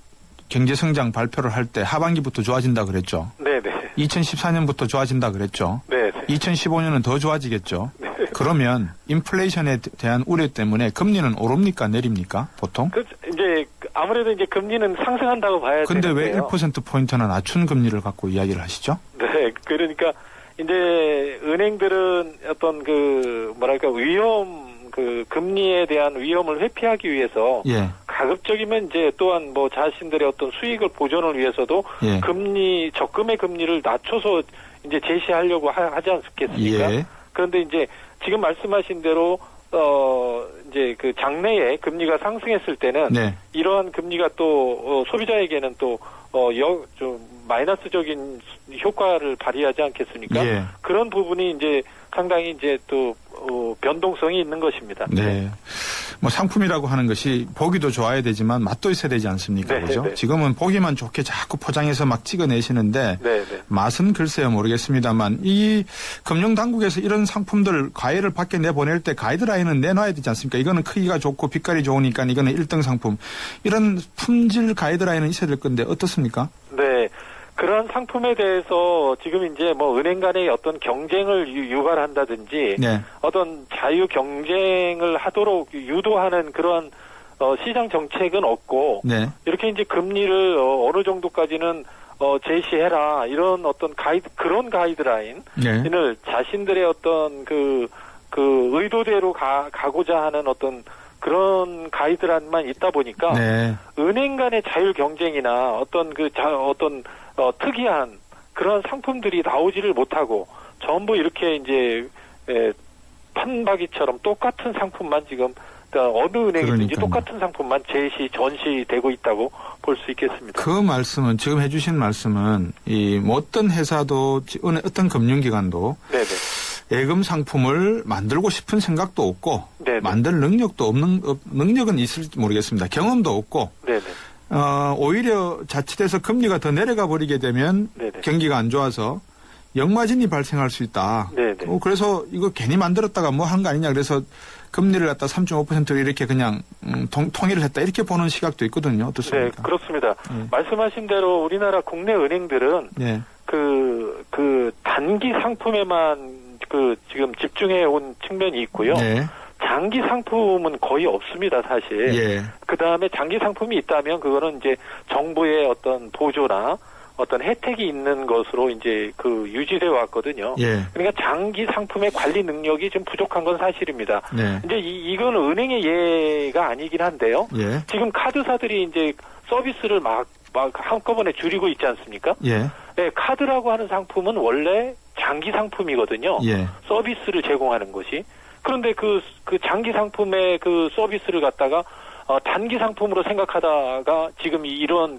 경제성장 발표를 할 때 하반기부터 좋아진다 그랬죠. 네네. 2014년부터 좋아진다 그랬죠. 네. 2015년은 더 좋아지겠죠. 네. 그러면 인플레이션에 대한 우려 때문에 금리는 오릅니까 내립니까 보통? 이제 아무래도 이제 금리는 상승한다고 봐야 되는데요. 근데 왜 1%포인트나 낮춘 금리를 갖고 이야기를 하시죠? 네. 그러니까 이제 은행들은 어떤 그 뭐랄까 그 금리에 대한 위험을 회피하기 위해서 예. 가급적이면 이제 또한 뭐 자신들의 어떤 수익을 보존을 위해서도 예. 적금의 금리를 낮춰서 이제 제시하려고 하지 않겠습니까? 예. 그런데 이제 지금 말씀하신 대로 이제 그 장래에 금리가 상승했을 때는 네. 이러한 금리가 또 소비자에게는 또 좀 마이너스적인 효과를 발휘하지 않겠습니까? 예. 그런 부분이 이제 상당히 이제 또 변동성이 있는 것입니다. 네. 뭐 상품이라고 하는 것이 보기도 좋아야 되지만 맛도 있어야 되지 않습니까? 네, 그죠? 네. 지금은 보기만 좋게 자꾸 포장해서 막 찍어내시는데 네, 네. 맛은 글쎄요 모르겠습니다만 이 금융당국에서 이런 상품들 과외를 밖에 내보낼 때 가이드라인은 내놔야 되지 않습니까? 이거는 크기가 좋고 빛깔이 좋으니까 이거는 1등 상품. 이런 품질 가이드라인은 있어야 될 건데 어떻습니까? 네. 그런 상품에 대해서 지금 이제 뭐 은행 간의 어떤 경쟁을 유발한다든지 네. 어떤 자유 경쟁을 하도록 유도하는 그런 시장 정책은 없고 네. 이렇게 이제 금리를 어느 정도까지는 제시해라 이런 어떤 그런 가이드라인을 네. 자신들의 어떤 그 의도대로 가고자 하는 어떤 그런 가이드라인만 있다 보니까 네. 은행 간의 자율 경쟁이나 어떤 특이한 그런 상품들이 나오지를 못하고 전부 이렇게 이제 판박이처럼 똑같은 상품만 지금 어느 은행이든지 그러니까요. 똑같은 상품만 전시되고 있다고 볼 수 있겠습니다. 그 말씀은 지금 해주신 말씀은 뭐 어떤 회사도 어떤 금융기관도 네네. 예금 상품을 만들고 싶은 생각도 없고 네네. 만들 능력도 능력은 있을지 모르겠습니다. 경험도 없고 네네. 오히려 자칫해서 금리가 더 내려가 버리게 되면 네네. 경기가 안 좋아서 역마진이 발생할 수 있다. 네네. 그래서 이거 괜히 만들었다가 뭐 한 거 아니냐. 그래서 금리를 갖다 3.5%로 이렇게 그냥 통일을 했다. 이렇게 보는 시각도 있거든요. 어떻습니까? 네, 그렇습니다. 말씀하신 대로 우리나라 국내 은행들은 네. 그 단기 상품에만 지금 집중해 온 측면이 있고요. 네. 장기 상품은 거의 없습니다, 사실. 예. 그 다음에 장기 상품이 있다면 그거는 이제 정부의 어떤 보조나 어떤 혜택이 있는 것으로 이제 유지되어 왔거든요. 예. 그러니까 장기 상품의 관리 능력이 좀 부족한 건 사실입니다. 네. 이제 이건 은행의 예가 아니긴 한데요. 예. 지금 카드사들이 이제 서비스를 막 한꺼번에 줄이고 있지 않습니까? 예. 네, 카드라고 하는 상품은 원래 장기 상품이거든요. 예. 서비스를 제공하는 것이. 그런데 그 장기 상품의 그 서비스를 갖다가 단기 상품으로 생각하다가 지금 이런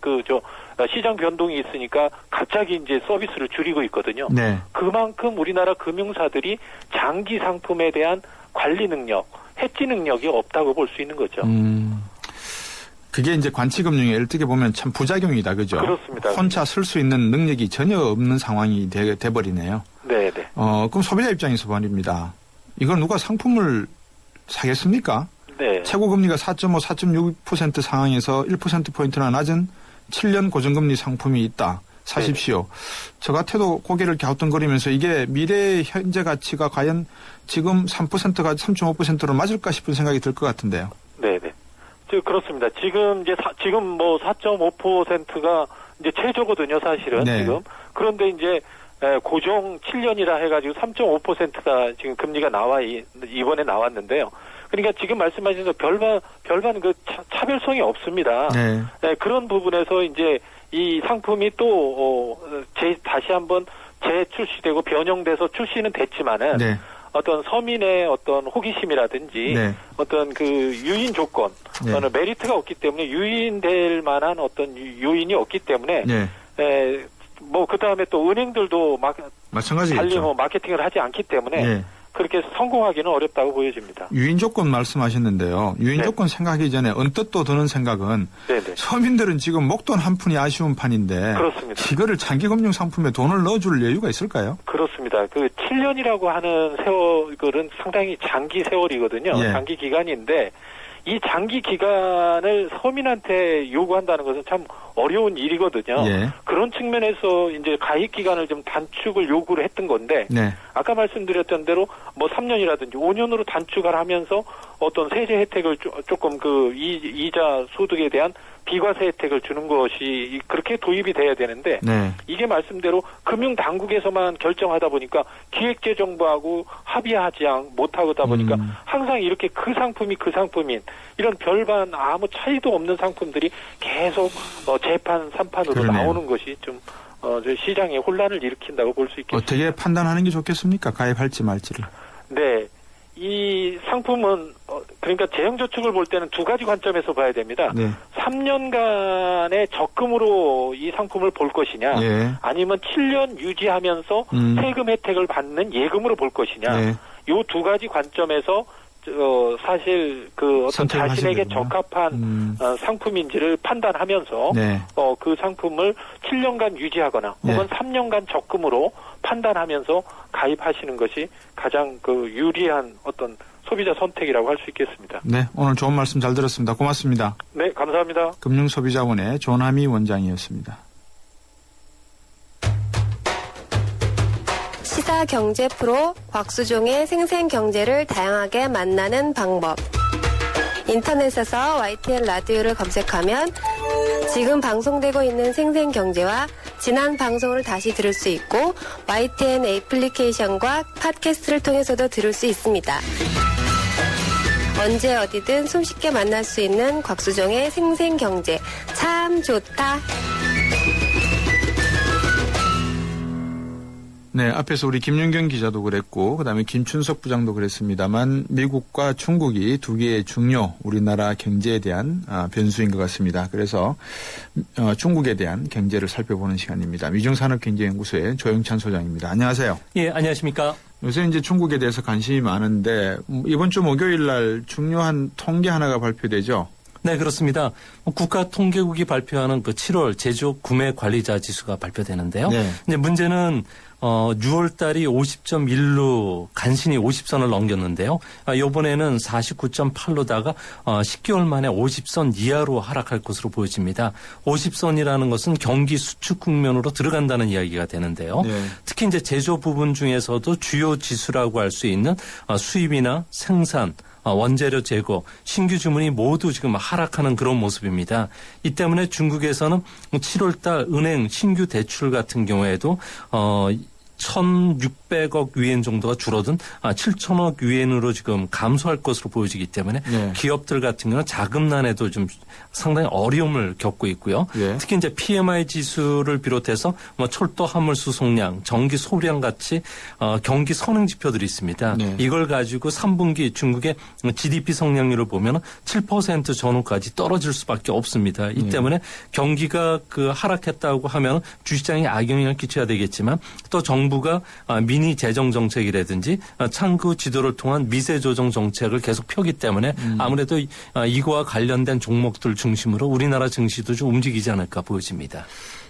시장 변동이 있으니까 갑자기 이제 서비스를 줄이고 있거든요. 네. 그만큼 우리나라 금융사들이 장기 상품에 대한 관리 능력, 해지 능력이 없다고 볼 수 있는 거죠. 그게 이제 관치금융에 어떻게 보면 참 부작용이다, 그죠? 그렇습니다. 혼자 쓸 수 있는 능력이 전혀 없는 상황이 돼버리네요. 네. 그럼 소비자 입장에서 말입니다. 이걸 누가 상품을 사겠습니까? 네. 최고금리가 4.5, 4.6% 상황에서 1%포인트나 낮은 7년 고정금리 상품이 있다. 사십시오. 저 같아도 고개를 갸우뚱거리면서 이게 미래의 현재 가치가 과연 지금 3%가 3.5%로 맞을까 싶은 생각이 들 것 같은데요. 네네. 그렇습니다. 지금 4.5%가 이제 최저거든요, 사실은. 네. 지금. 그런데 이제 고정 7년이라 해가지고 3.5%가 지금 금리가 이번에 나왔는데요. 그러니까 지금 말씀하신 별반 차별성이 없습니다. 네. 네, 그런 부분에서 이제 이 상품이 또 다시 한번 재출시되고 변형돼서 출시는 됐지만은 네. 어떤 서민의 어떤 호기심이라든지 네. 어떤 그 유인 조건, 네. 메리트가 없기 때문에 유인될 만한 어떤 요인이 없기 때문에 네. 그 다음에 또 은행들도 마찬가지겠죠. 달리 마케팅을 하지 않기 때문에 네. 그렇게 성공하기는 어렵다고 보여집니다. 유인 조건 말씀하셨는데요. 유인 네. 조건 생각하기 전에 언뜻 또 드는 생각은 네네. 서민들은 지금 목돈 한 푼이 아쉬운 판인데 그렇습니다. 이거를 장기금융 상품에 돈을 넣어줄 여유가 있을까요? 그렇습니다. 7년이라고 하는 세월은 상당히 장기 세월이거든요. 예. 장기 기간인데 이 장기 기간을 서민한테 요구한다는 것은 참 어려운 일이거든요. 예. 그런 측면에서 이제 가입 기간을 좀 단축을 요구를 했던 건데 네. 아까 말씀드렸던 대로 3년이라든지 5년으로 단축을 하면서 어떤 세제 혜택을 조금 이자 소득에 대한 비과세 혜택을 주는 것이 그렇게 도입이 돼야 되는데 네. 이게 말씀대로 금융당국에서만 결정하다 보니까 기획재정부하고 합의하지 못하다 보니까 항상 이렇게 그 상품인 이런 별반 아무 차이도 없는 상품들이 계속 재판, 삼판으로 그러네요. 나오는 것이 좀 시장에 혼란을 일으킨다고 볼 수 있겠습니다. 어떻게 판단하는 게 좋겠습니까? 가입할지 말지를. 네. 이 상품은 그러니까 재형저축을 볼 때는 두 가지 관점에서 봐야 됩니다. 네. 3년간의 적금으로 이 상품을 볼 것이냐 예. 아니면 7년 유지하면서 세금 혜택을 받는 예금으로 볼 것이냐 네. 이 두 가지 관점에서 사실 어떤 자신에게 적합한 상품인지를 판단하면서 네. 그 상품을 7년간 유지하거나 네. 혹은 3년간 적금으로 판단하면서 가입하시는 것이 가장 유리한 어떤 소비자 선택이라고 할 수 있겠습니다. 네, 오늘 좋은 말씀 잘 들었습니다. 고맙습니다. 네, 감사합니다. 금융소비자원의 조남희 원장이었습니다. 시사 경제 프로 곽수종의 생생경제를 다양하게 만나는 방법. 인터넷에서 YTN 라디오를 검색하면 지금 방송되고 있는 생생경제와 지난 방송을 다시 들을 수 있고 YTN 애플리케이션과 팟캐스트를 통해서도 들을 수 있습니다. 언제 어디든 손쉽게 만날 수 있는 곽수종의 생생경제 참 좋다. 네, 앞에서 우리 김윤경 기자도 그랬고 그다음에 김춘석 부장도 그랬습니다만 미국과 중국이 두 개의 중요 우리나라 경제에 대한 변수인 것 같습니다. 그래서 중국에 대한 경제를 살펴보는 시간입니다. 미중산업경제연구소의 조영찬 소장입니다. 안녕하세요. 예, 안녕하십니까. 요새 이제 중국에 대해서 관심이 많은데 이번 주 목요일 날 중요한 통계 하나가 발표되죠. 네, 그렇습니다. 국가통계국이 발표하는 7월 제조업 구매 관리자 지수가 발표되는데요. 네. 근데 문제는 6월 달이 50.1로 간신히 50선을 넘겼는데요. 이번에는 49.8로다가 10개월 만에 50선 이하로 하락할 것으로 보여집니다. 50선이라는 것은 경기 수축 국면으로 들어간다는 이야기가 되는데요. 네. 특히 이제 제조 부분 중에서도 주요 지수라고 할 수 있는 수입이나 생산, 원재료 재고, 신규 주문이 모두 지금 하락하는 그런 모습입니다. 이 때문에 중국에서는 7월 달 은행 신규 대출 같은 경우에도 1,600억 유엔 정도가 줄어든 7천억 유엔으로 지금 감소할 것으로 보여지기 때문에 네. 기업들 같은 경우는 자금난에도 좀 상당히 어려움을 겪고 있고요. 네. 특히 이제 PMI 지수를 비롯해서 뭐 철도 화물 수송량, 전기 소량 같이 경기 선행 지표들이 있습니다. 네. 이걸 가지고 3분기 중국의 GDP 성장률을 보면 7% 전후까지 떨어질 수밖에 없습니다. 이 때문에 경기가 하락했다고 하면 주시장에 악영향을 끼쳐야 되겠지만 또 정부가 미니 재정 정책이라든지 창구 지도를 통한 미세 조정 정책을 계속 펴기 때문에 아무래도 이거와 관련된 종목들 중심으로 우리나라 증시도 좀 움직이지 않을까 보여집니다.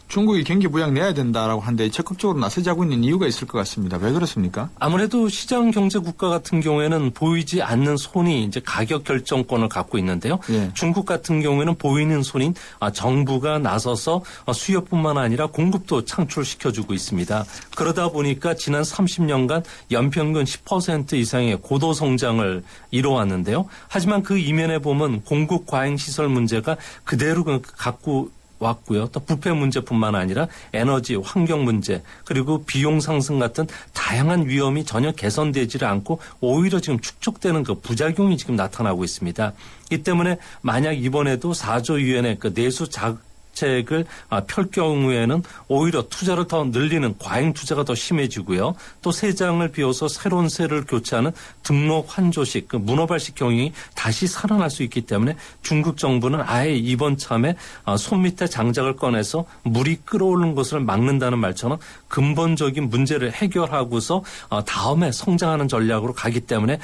중국이 경기 부양 내야 된다라고 하는데 적극적으로 나서지 않고 있는 이유가 있을 것 같습니다. 왜 그렇습니까? 아무래도 시장 경제 국가 같은 경우에는 보이지 않는 손이 이제 가격 결정권을 갖고 있는데요. 예. 중국 같은 경우에는 보이는 손인 정부가 나서서 수요뿐만 아니라 공급도 창출시켜주고 있습니다. 그러다 보니까 지난 30년간 연평균 10% 이상의 고도 성장을 이뤄왔는데요. 하지만 그 이면에 보면 공급 과잉 시설 문제가 그대로 갖고 왔고요. 또 부패 문제뿐만 아니라 에너지, 환경 문제 그리고 비용 상승 같은 다양한 위험이 전혀 개선되지를 않고 오히려 지금 축적되는 그 부작용이 지금 나타나고 있습니다. 이 때문에 만약 이번에도 4조 유엔의 내수 정책을 펼 경우에는 오히려 투자를 더 늘리는 과잉 투자가 더 심해지고요. 또 세장을 비워서 새로운 세를 교체하는 등록 환조식, 문어발식 경영이 다시 살아날 수 있기 때문에 중국 정부는 아예 이번 참에 손 밑에 장작을 꺼내서 물이 끓어오르는 것을 막는다는 말처럼 근본적인 문제를 해결하고서 다음에 성장하는 전략으로 가기 때문에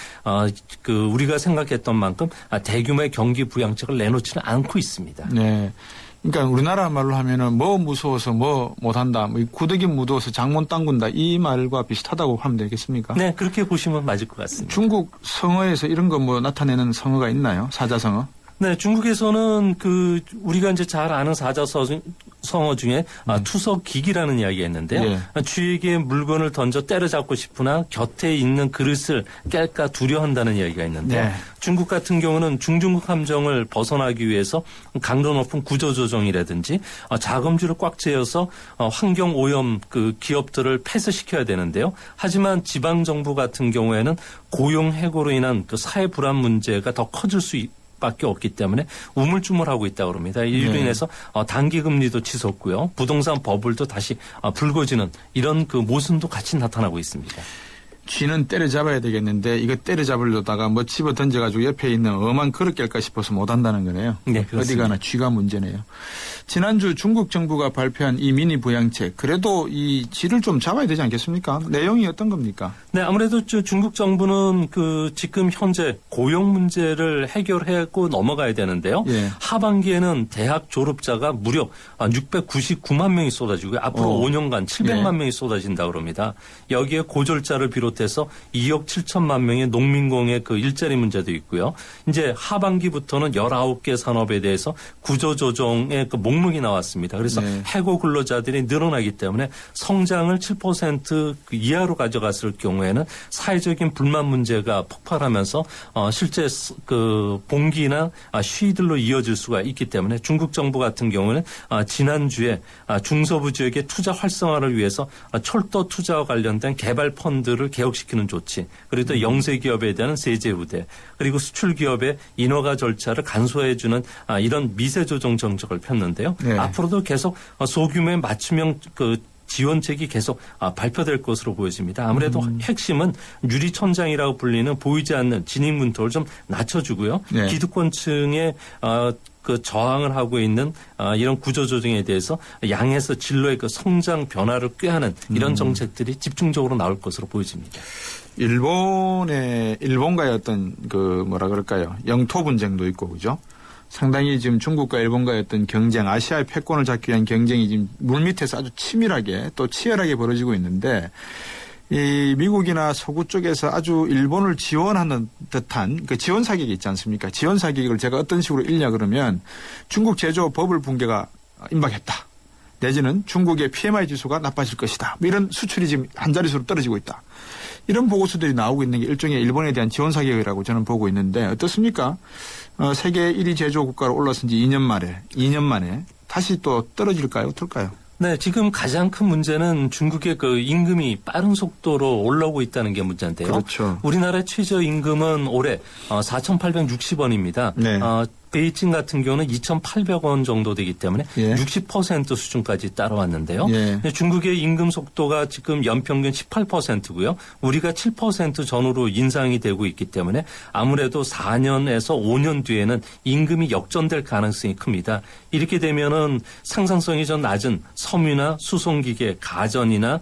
우리가 생각했던 만큼 대규모의 경기 부양책을 내놓지는 않고 있습니다. 네. 그러니까 우리나라 말로 하면은 뭐 무서워서 뭐 못한다, 뭐 구더기 무더워서 장못 담근다 이 말과 비슷하다고 하면 되겠습니까? 네, 그렇게 보시면 맞을 것 같습니다. 중국 성어에서 이런 거 뭐 나타내는 성어가 있나요? 사자성어? 네, 중국에서는 우리가 이제 잘 아는 사자성어 중에 투석기기라는 이야기가 있는데요. 예. 주에게 물건을 던져 때려잡고 싶으나 곁에 있는 그릇을 깰까 두려워한다는 이야기가 있는데요. 네. 중국 같은 경우는 중중국 함정을 벗어나기 위해서 강도 높은 구조조정이라든지 자금줄을 꽉 채워서 환경 오염 기업들을 폐쇄시켜야 되는데요. 하지만 지방정부 같은 경우에는 고용 해고로 인한 사회 불안 문제가 더 커질 수 밖에 없기 때문에 우물쭈물하고 있다고 합니다. 이로 인해서 단기금리도 치솟고요. 부동산 버블도 다시 불거지는 이런 모순도 같이 나타나고 있습니다. 쥐는 때려잡아야 되겠는데 이거 때려잡으려다가 뭐 집어 던져가지고 옆에 있는 엄한 그릇 깰까 싶어서 못한다는 거네요. 네, 그렇습니다. 어디 가나 쥐가 문제네요. 지난주 중국 정부가 발표한 이 미니 부양책 그래도 이 쥐를 좀 잡아야 되지 않겠습니까? 내용이 어떤 겁니까? 네, 아무래도 중국 정부는 지금 현재 고용 문제를 해결하고 넘어가야 되는데요. 예. 하반기에는 대학 졸업자가 무려 699만 명이 쏟아지고요. 앞으로 5년간 700만 명이 쏟아진다고 합니다. 여기에 고졸자를 비롯해서 2억 7천만 명의 농민공의 일자리 문제도 있고요. 이제 하반기부터는 19개 산업에 대해서 구조조정의 목록이 나왔습니다. 그래서 해고 근로자들이 늘어나기 때문에 성장을 7% 이하로 가져갔을 경우에는 사회적인 불만 문제가 폭발하면서 실제 봉기나 시위들로 이어질 수가 있기 때문에 중국 정부 같은 경우는 지난주에 중서부 지역의 투자 활성화를 위해서 철도 투자와 관련된 개발 펀드를 개혁시키는 조치, 그리고 또 영세 기업에 대한 세제 우대, 그리고 수출 기업의 인허가 절차를 간소화해주는 이런 미세 조정 정책을 폈는데요. 네. 앞으로도 계속 소규모의 맞춤형 지원책이 계속 발표될 것으로 보여집니다. 아무래도 핵심은 유리천장이라고 불리는 보이지 않는 진입문턱을 좀 낮춰주고요. 네. 기득권층의 저항을 하고 있는 이런 구조조정에 대해서 양에서 진로의 성장 변화를 꾀하는 이런 정책들이 집중적으로 나올 것으로 보여집니다. 일본과의 어떤 뭐라 그럴까요? 영토 분쟁도 있고 그죠? 상당히 지금 중국과 일본과의 어떤 경쟁, 아시아의 패권을 잡기 위한 경쟁이 지금 물밑에서 아주 치밀하게 또 치열하게 벌어지고 있는데 이 미국이나 서구 쪽에서 아주 일본을 지원하는 듯한 지원 사격이 있지 않습니까? 지원 사격을 제가 어떤 식으로 읽냐 그러면 중국 제조 버블 붕괴가 임박했다. 내지는 중국의 PMI 지수가 나빠질 것이다. 이런 수출이 지금 한 자릿수로 떨어지고 있다. 이런 보고서들이 나오고 있는 게 일종의 일본에 대한 지원 사격이라고 저는 보고 있는데 어떻습니까? 세계 1위 제조 국가로 올라선 지 2년 만에 다시 또 떨어질까요? 어떨까요? 네, 지금 가장 큰 문제는 중국의 그 임금이 빠른 속도로 올라오고 있다는 게 문제인데요. 그렇죠. 우리나라 최저임금은 올해 4,860원입니다. 네. 베이징 같은 경우는 2,800원 정도 되기 때문에 60% 수준까지 따라왔는데요. 근데 중국의 임금 속도가 지금 연평균 18%고요. 우리가 7% 전후로 인상이 되고 있기 때문에 아무래도 4년에서 5년 뒤에는 임금이 역전될 가능성이 큽니다. 이렇게 되면은 상상성이 좀 낮은 섬유나 수송기계, 가전이나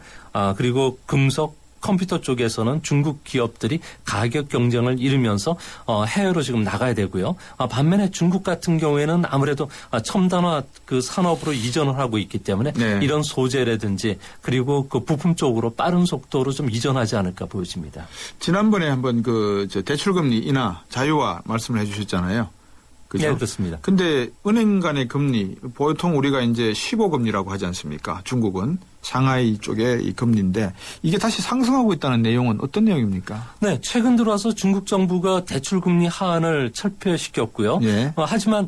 그리고 금속, 컴퓨터 쪽에서는 중국 기업들이 가격 경쟁을 이루면서 해외로 지금 나가야 되고요. 반면에 중국 같은 경우에는 아무래도 첨단화 그 산업으로 이전을 하고 있기 때문에 이런 소재라든지 그리고 그 부품 쪽으로 빠른 속도로 좀 이전하지 않을까 보여집니다. 지난번에 한번 그 대출금리 인하 자유화 말씀을 해주셨잖아요. 그죠? 네, 그렇습니다. 근데 은행 간의 금리 보통 우리가 이제 15금리라고 하지 않습니까? 중국은 상하이 쪽의 이 금리인데 이게 다시 상승하고 있다는 내용은 어떤 내용입니까? 네, 최근 들어와서 중국 정부가 대출금리 하한을 철폐시켰고요. 하지만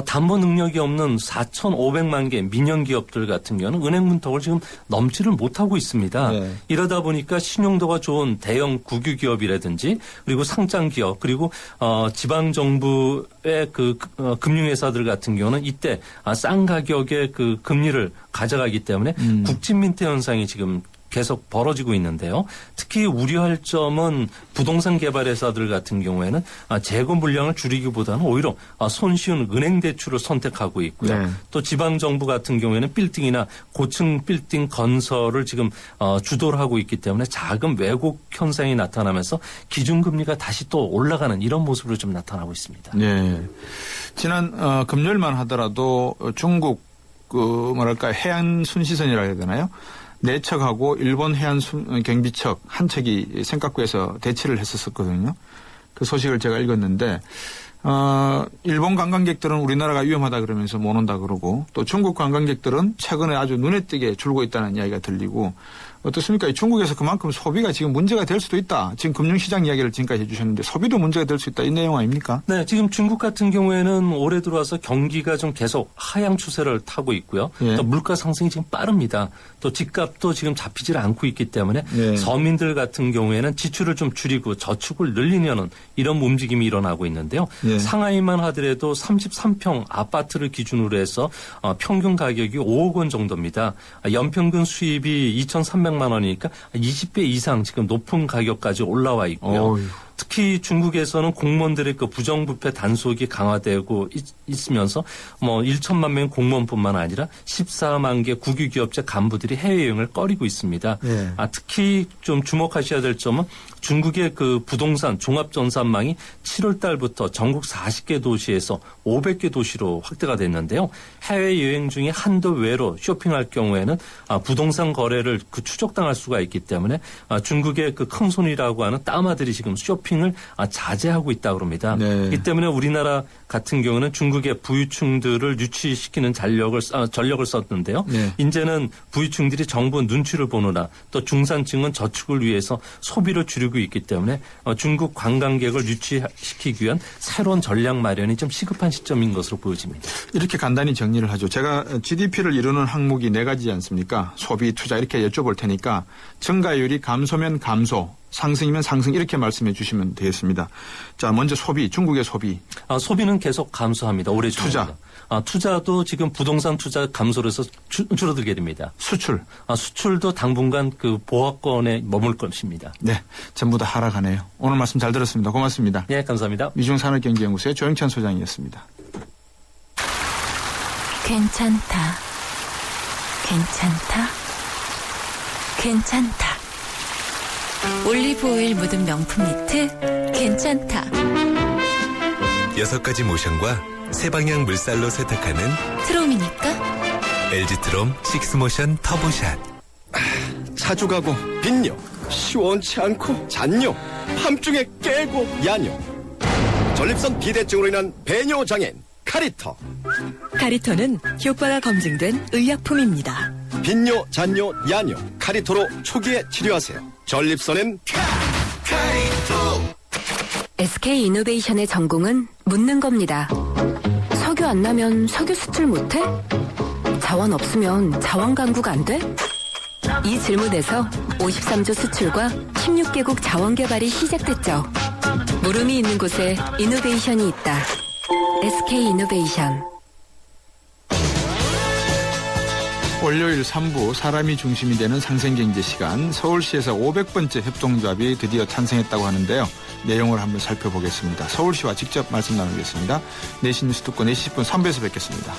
담보 능력이 없는 4,500만 개 민영 기업들 같은 경우는 은행 문턱을 지금 넘지를 못하고 있습니다. 이러다 보니까 신용도가 좋은 대형 국유 기업이라든지 그리고 상장 기업 그리고 지방 정부의 그 금융회사들 같은 경우는 이때 싼 가격의 그 금리를 가져가기 때문에 국진민태 현상이 지금 계속 벌어지고 있는데요. 특히 우려할 점은 부동산 개발 회사들 같은 경우에는 재고 물량을 줄이기보다는 오히려 손쉬운 은행 대출을 선택하고 있고요. 또 지방 정부 같은 경우에는 빌딩이나 고층 빌딩 건설을 지금 주도를 하고 있기 때문에 자금 왜곡 현상이 나타나면서 기준금리가 다시 또 올라가는 이런 모습으로 좀 나타나고 있습니다. 네. 지난 금요일만 하더라도 중국 해안 순시선이라 해야 되나요? 네 척하고 일본 해안 경비척 한 척이 생각구에서 대치를 했었거든요. 그 소식을 제가 읽었는데 일본 관광객들은 우리나라가 위험하다 그러면서 못 온다 그러고 또 중국 관광객들은 최근에 아주 눈에 띄게 줄고 있다는 이야기가 들리고 어떻습니까? 중국에서 그만큼 소비가 지금 문제가 될 수도 있다. 지금 금융시장 이야기를 지금까지 해주셨는데 소비도 문제가 될 수 있다. 이 내용 아닙니까? 네. 지금 중국 같은 경우에는 올해 들어와서 경기가 좀 계속 하향 추세를 타고 있고요. 또 물가 상승이 지금 빠릅니다. 또 집값도 지금 잡히질 않고 있기 때문에 서민들 같은 경우에는 지출을 좀 줄이고 저축을 늘리려는 이런 움직임이 일어나고 있는데요. 상하이만 하더라도 33평 아파트를 기준으로 해서 평균 가격이 5억 원 정도입니다. 연평균 수입이 2,300만 원이니까 20배 이상 지금 높은 가격까지 올라와 있고요. 특히 중국에서는 공무원들의 그 부정부패 단속이 강화되고 있으면서 1천만 명 공무원뿐만 아니라 14만 개 국유기업체 간부들이 해외여행을 꺼리고 있습니다. 특히 좀 주목하셔야 될 점은 중국의 그 부동산 종합전산망이 7월 달부터 전국 40개 도시에서 500개 도시로 확대가 됐는데요. 해외여행 중에 한도 외로 쇼핑할 경우에는 부동산 거래를 추적당할 수가 있기 때문에 중국의 그 큰 손이라고 하는 따마들이 지금 쇼핑을 자제하고 있다고 합니다. 이 때문에 우리나라 같은 경우는 중국의 부유층들을 유치시키는 전력을 썼는데요. 이제는 부유층들이 정부 눈치를 보느라 또 중산층은 저축을 위해서 소비를 줄이고 있기 때문에 중국 관광객을 유치시키기 위한 새로운 전략 마련이 좀 시급한 시점인 것으로 보여집니다. 이렇게 간단히 정리를 하죠. 제가 GDP를 이루는 항목이 4가지지 않습니까? 소비, 투자 이렇게 여쭤볼 테니까 증가율이 감소면 감소, 상승이면 상승 이렇게 말씀해 주시면 되겠습니다. 자, 먼저 소비, 중국의 소비. 소비는 계속 감소합니다. 올해 투자. 투자도 지금 부동산 투자 감소를 해서 줄어들게 됩니다. 수출. 수출도 당분간 그 보합권에 머물 것입니다. 네. 전부 다 하락하네요. 오늘 말씀 잘 들었습니다. 고맙습니다. 네, 감사합니다. 미중산업경제연구소의 조영찬 소장이었습니다. 괜찮다. 괜찮다. 괜찮다. 올리브 오일 묻은 명품 니트 괜찮다. 6가지 모션과 세방향 물살로 세탁하는 트롬이니까 LG 트롬 식스모션 터보샷. 자주 가고 빈뇨, 시원치 않고 잔뇨, 함중에 깨고 야뇨, 전립선 비대증으로 인한 배뇨 장애인 카리터. 카리터는 효과가 검증된 의약품입니다. 빈뇨, 잔뇨, 야뇨, 카리터로 초기에 치료하세요. 전립선엔 카리터. SK 이노베이션의 전공은 묻는 겁니다. 석유 안 나면 석유 수출 못해? 자원 없으면 자원 강국 안 돼? 이 질문에서 53조 수출과 16개국 자원 개발이 시작됐죠. 물음이 있는 곳에 이노베이션이 있다. SK 이노베이션. 월요일 3부 사람이 중심이 되는 상생경제 시간, 서울시에서 500번째 협동조합이 드디어 탄생했다고 하는데요. 내용을 한번 살펴보겠습니다. 서울시와 직접 말씀 나누겠습니다. 내신 뉴스 듣고 4시 10분 3부에서 뵙겠습니다.